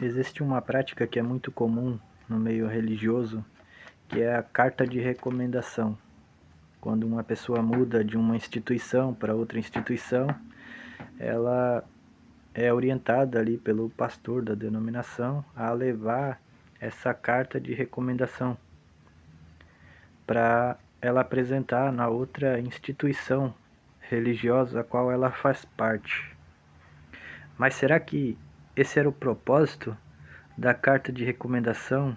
Existe uma prática que é muito comum no meio religioso, que é a carta de recomendação. Quando uma pessoa muda de uma instituição para outra instituição, ela é orientada ali pelo pastor da denominação a levar essa carta de recomendação para ela apresentar na outra instituição religiosa a qual ela faz parte. Mas será que esse era o propósito da carta de recomendação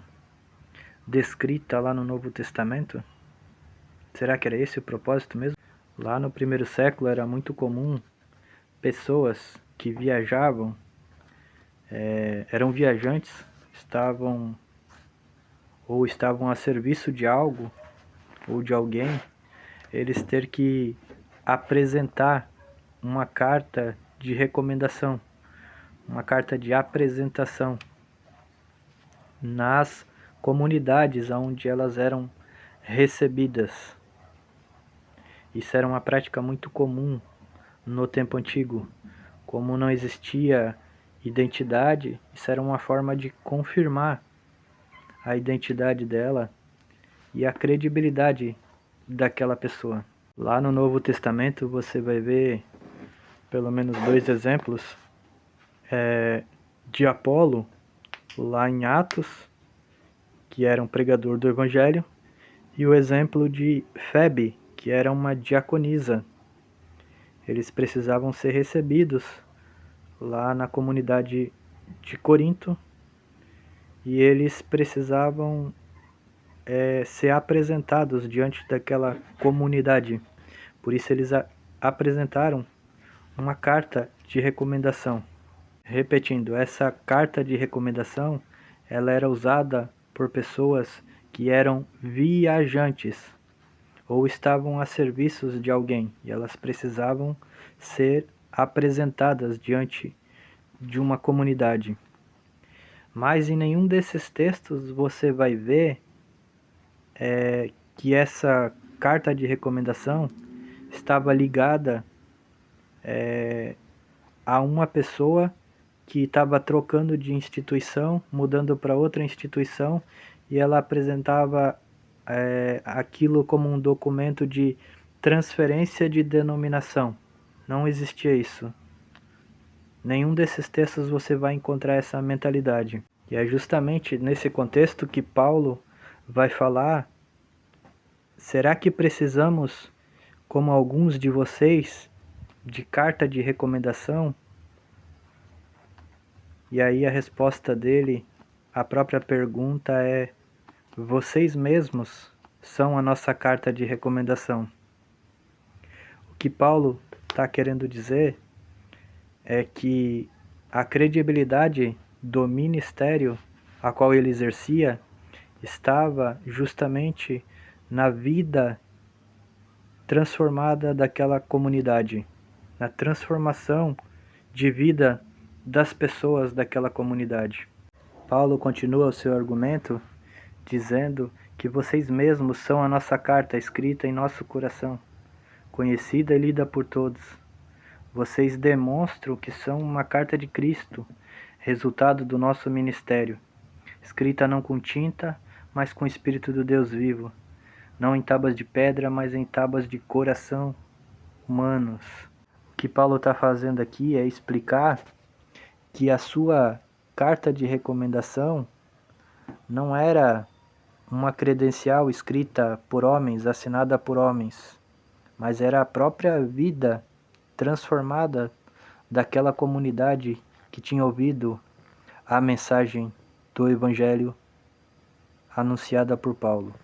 descrita lá no Novo Testamento? Será que era esse o propósito mesmo? Lá no primeiro século era muito comum pessoas que viajavam, eram viajantes, estavam a serviço de algo ou de alguém, eles ter que apresentar uma carta de recomendação, uma carta de apresentação nas comunidades onde elas eram recebidas. Isso era uma prática muito comum no tempo antigo. Como não existia identidade, isso era uma forma de confirmar a identidade dela e a credibilidade daquela pessoa. Lá no Novo Testamento você vai ver pelo menos dois exemplos de Apolo, lá em Atos, que era um pregador do Evangelho, e o exemplo de Febe, que era uma diaconisa. Eles precisavam ser recebidos lá na comunidade de Corinto e eles precisavam ser apresentados diante daquela comunidade. Por isso eles apresentaram uma carta de recomendação. Repetindo, essa carta de recomendação ela era usada por pessoas que eram viajantes ou estavam a serviços de alguém e elas precisavam ser apresentadas diante de uma comunidade. Mas em nenhum desses textos você vai ver que essa carta de recomendação estava ligada a uma pessoa que estava trocando de instituição, mudando para outra instituição, e ela apresentava aquilo como um documento de transferência de denominação. Não existia isso. Nenhum desses textos você vai encontrar essa mentalidade. E é justamente nesse contexto que Paulo vai falar: será que precisamos, como alguns de vocês, de carta de recomendação? E aí a resposta dele, a própria pergunta é: vocês mesmos são a nossa carta de recomendação. O que Paulo está querendo dizer é que a credibilidade do ministério a qual ele exercia estava justamente na vida transformada daquela comunidade, na transformação de vida das pessoas daquela comunidade. Paulo continua o seu argumento dizendo que vocês mesmos são a nossa carta escrita em nosso coração, conhecida e lida por todos. Vocês demonstram que são uma carta de Cristo, resultado do nosso ministério, escrita não com tinta, mas com o Espírito do Deus vivo, não em tábuas de pedra, mas em tábuas de coração humanos. O que Paulo está fazendo aqui é explicar que a sua carta de recomendação não era uma credencial escrita por homens, assinada por homens, mas era a própria vida transformada daquela comunidade que tinha ouvido a mensagem do Evangelho anunciada por Paulo.